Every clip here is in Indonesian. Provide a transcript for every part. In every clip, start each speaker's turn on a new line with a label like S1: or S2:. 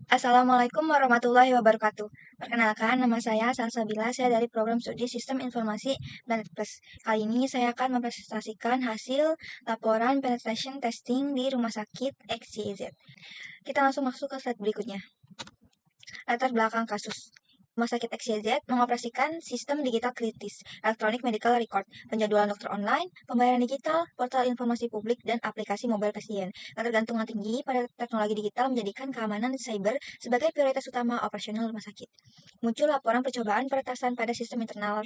S1: Assalamualaikum warahmatullahi wabarakatuh. Perkenalkan, nama saya Salsabila. Saya dari program studi Sistem Informasi Planet Plus. Kali ini saya akan mempresentasikan hasil laporan penetration testing di Rumah Sakit XYZ. Kita langsung masuk ke slide berikutnya. Latar belakang kasus. Rumah Sakit XYZ mengoperasikan sistem digital kritis, Electronic Medical Record, penjadwalan dokter online, pembayaran digital, portal informasi publik, dan aplikasi mobile pasien. Ketergantungan tinggi pada teknologi digital menjadikan keamanan cyber sebagai prioritas utama operasional rumah sakit. Muncul laporan percobaan peretasan pada sistem internal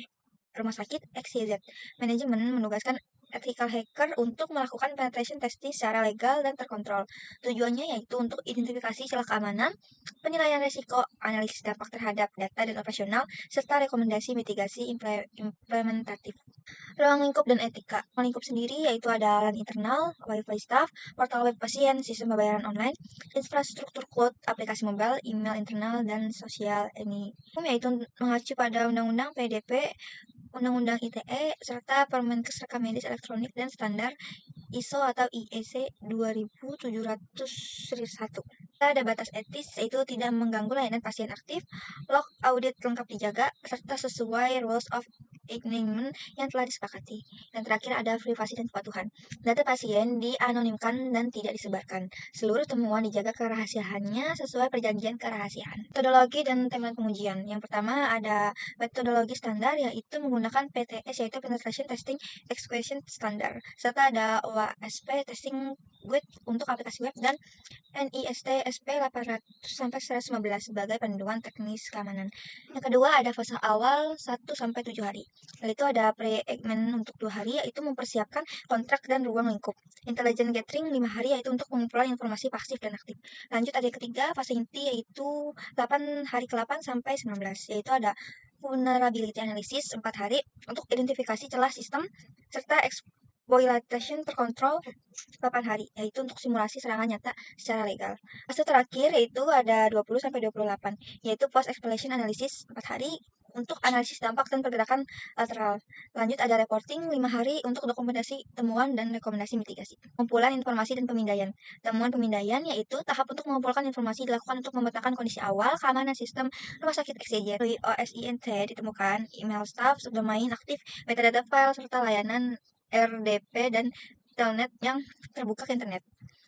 S1: Rumah Sakit XYZ. Manajemen menugaskan ethical hacker untuk melakukan penetration testing secara legal dan terkontrol. Tujuannya yaitu untuk identifikasi celah keamanan, penilaian risiko, analisis dampak terhadap data dan operasional, serta rekomendasi mitigasi implementatif. Ruang lingkup dan etika. Ruang lingkup sendiri yaitu ada LAN internal, Wi-Fi staff, portal web pasien, sistem pembayaran online, infrastruktur cloud, aplikasi mobile, email internal, dan sosial ini. Yaitu mengacu pada Undang-Undang PDP, Undang-Undang ITE, serta Permenkes Rekam Medis Elektronik dan Standar ISO atau IEC 2701. Ada batas etis, yaitu tidak mengganggu layanan pasien aktif, log audit lengkap dijaga, serta sesuai rules of engagement yang telah disepakati. Yang terakhir ada privasi dan kepatuhan. Data pasien dianonimkan dan tidak disebarkan. Seluruh temuan dijaga kerahasiaannya sesuai perjanjian kerahasiaan. Metodologi dan template pengujian. Yang pertama ada metodologi standar, yaitu menggunakan PTS, yaitu Penetration Testing Execution Standard, serta ada OASP Testing Guide untuk aplikasi web, dan NIST SP 800-115 sebagai panduan teknis keamanan. Yang kedua ada fase awal 1-7 hari, yaitu ada pre-agreement untuk 2 hari, yaitu mempersiapkan kontrak dan ruang lingkup. Intelligent gathering 5 hari, yaitu untuk pengumpulan informasi pasif dan aktif. Lanjut ada yang ketiga fase inti, yaitu 8 hari ke-8 sampai 19, yaitu ada vulnerability analysis 4 hari untuk identifikasi celah sistem, serta exploitation terkontrol 8 hari, yaitu untuk simulasi serangan nyata secara legal. Fase terakhir yaitu ada 20-28, yaitu post exploitation analysis 4 hari untuk analisis dampak dan pergerakan lateral. Lanjut ada reporting 5 hari untuk dokumentasi temuan dan rekomendasi mitigasi. Pengumpulan informasi dan pemindaian. Temuan pemindaian yaitu tahap untuk mengumpulkan informasi dilakukan untuk memetakan kondisi awal keamanan sistem rumah sakit XYZ. Melalui OSINT ditemukan email staff, subdomain aktif, metadata file, serta layanan RDP dan telnet yang terbuka ke internet.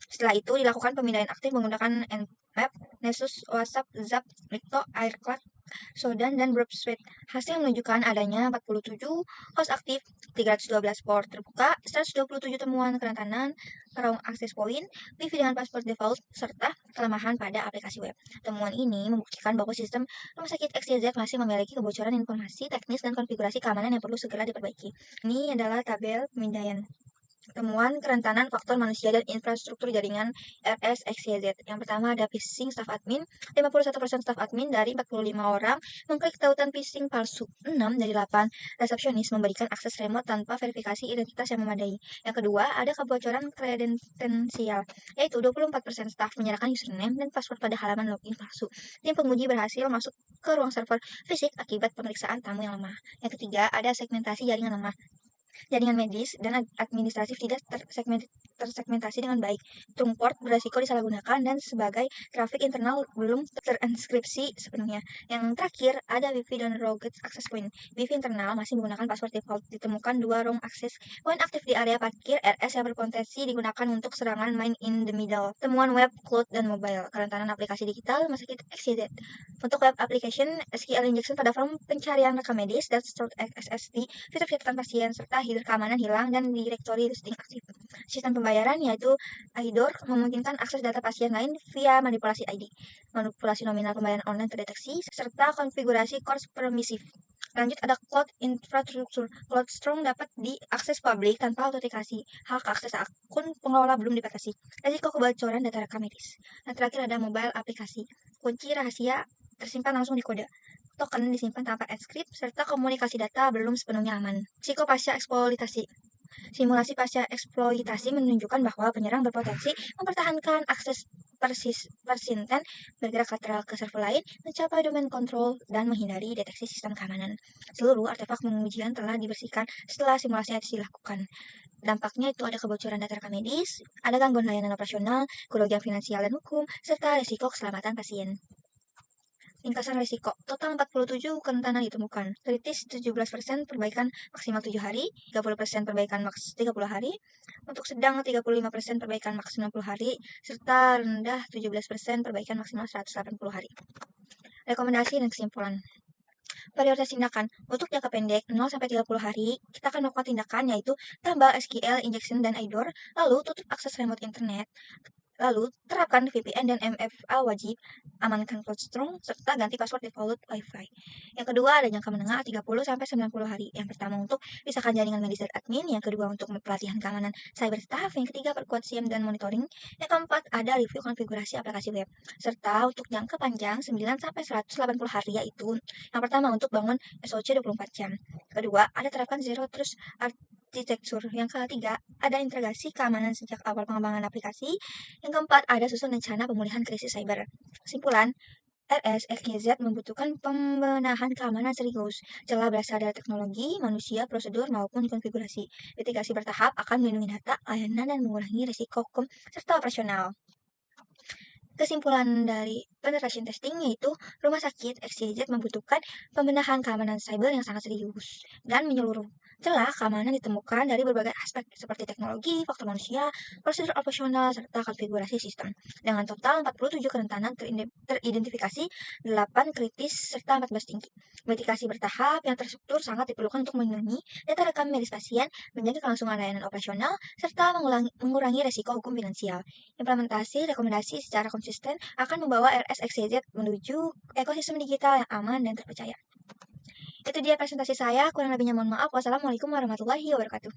S1: Setelah itu dilakukan pemindaian aktif menggunakan Nmap, Nessus, WhatsApp, Zap, Nikto, Aircloud, Sodan, dan Burp Suite. Hasil menunjukkan adanya 47 host aktif, 312 port terbuka, 127 temuan kerentanan, ruang akses point, Wi-Fi dengan password default, serta kelemahan pada aplikasi web. Temuan ini membuktikan bahwa sistem rumah sakit XYZ masih memiliki kebocoran informasi teknis dan konfigurasi keamanan yang perlu segera diperbaiki. Ini adalah tabel pemindaian. Temuan kerentanan faktor manusia dan infrastruktur jaringan RSXYZ. Yang pertama ada phishing staff admin. 51% staff admin dari 45 orang mengklik tautan phishing palsu. 6 dari 8 resepsionis memberikan akses remote tanpa verifikasi identitas yang memadai. Yang kedua ada kebocoran kredensial, yaitu 24% staff menyerahkan username dan password pada halaman login palsu. Tim penguji berhasil masuk ke ruang server fisik akibat pemeriksaan tamu yang lemah. Yang ketiga ada segmentasi jaringan lemah. Jaringan medis dan administratif tidak tersegmentasi dengan baik. Trunk port beresiko disalahgunakan dan sebagai trafik internal belum terinskripsi sepenuhnya. Yang terakhir, ada Wi-Fi dan rogue access point. Wi-Fi internal masih menggunakan password default. Ditemukan 2 room access point aktif di area parkir RS yang berpotensi digunakan untuk serangan man in the middle. Temuan web, cloud, dan mobile. Kerentanan aplikasi digital rumah sakit XYZ. Untuk web application, SQL injection pada form pencarian rekam medis dan stored SSD, fitur catatan pasien, serta header keamanan hilang dan direktori listing aktif. Sistem pembayaran yaitu IDOR memungkinkan akses data pasien lain via manipulasi ID. Manipulasi nominal pembayaran online terdeteksi, serta konfigurasi course permisif. Lanjut ada cloud infrastruktur. Cloud Strong dapat diakses publik tanpa autentikasi. Hak akses akun pengelola belum dibatasi. Risiko kebocoran data rekam medis. Nah, terakhir ada mobile aplikasi. Kunci rahasia tersimpan langsung di kode. Token disimpan tanpa enkripsi, serta komunikasi data belum sepenuhnya aman. Risiko pasca eksploitasi. Simulasi pasca eksploitasi menunjukkan bahwa penyerang berpotensi mempertahankan akses persisten bergerak lateral ke server lain, mencapai domain control, dan menghindari deteksi sistem keamanan. Seluruh artefak pengujian telah dibersihkan setelah simulasi etis dilakukan. Dampaknya itu ada kebocoran data rekam medis, ada gangguan layanan operasional, kerugian finansial dan hukum, serta risiko keselamatan pasien. Ringkasan risiko, total 47 kerentanan ditemukan. Kritis 17% perbaikan maksimal 7 hari, 30% perbaikan maks 30 hari, untuk sedang 35% perbaikan maks 90 hari, serta rendah 17% perbaikan maksimal 180 hari. Rekomendasi dan kesimpulan. Prioritas tindakan. Untuk jangka pendek 0-30 hari, kita akan melakukan tindakan yaitu tambah SQL injection dan IDOR, lalu tutup akses remote internet, lalu terapkan VPN dan MFA wajib, amankan CloudStrong, serta ganti password default Wi-Fi. Yang kedua ada jangka menengah 30-90 hari. Yang pertama untuk pisahkan jaringan medis dan admin, yang kedua untuk pelatihan keamanan cyber staff, yang ketiga perkuat SIEM dan monitoring, yang keempat ada review konfigurasi aplikasi web. Serta untuk jangka panjang 9-180 hari yaitu yang pertama untuk bangun SOC 24 jam. Kedua, ada terapkan Zero Trust arsitektur. Yang ketiga, ada integrasi keamanan sejak awal pengembangan aplikasi. Yang keempat, ada susun rencana pemulihan krisis cyber. Kesimpulan, RSXYZ membutuhkan pembenahan keamanan serius. Celah berasal dari teknologi, manusia, prosedur, maupun konfigurasi. Mitigasi bertahap akan melindungi data, layanan, dan mengurangi risiko hukum serta operasional. Kesimpulan dari penetration testing yaitu rumah sakit XYZ membutuhkan pembenahan keamanan cyber yang sangat serius dan menyeluruh. Celah keamanan ditemukan dari berbagai aspek seperti teknologi, faktor manusia, prosedur operasional, serta konfigurasi sistem. Dengan total 47 kerentanan teridentifikasi, 8 kritis, serta 14 tinggi. Mitigasi bertahap yang terstruktur sangat diperlukan untuk melindungi data rekam medis pasien, menjaga kelangsungan layanan operasional, serta mengurangi resiko hukum finansial. Implementasi rekomendasi secara konsisten akan membawa RSXYZ menuju ekosistem digital yang aman dan terpercaya. Itu dia presentasi saya, kurang lebihnya mohon maaf. Wassalamualaikum warahmatullahi wabarakatuh.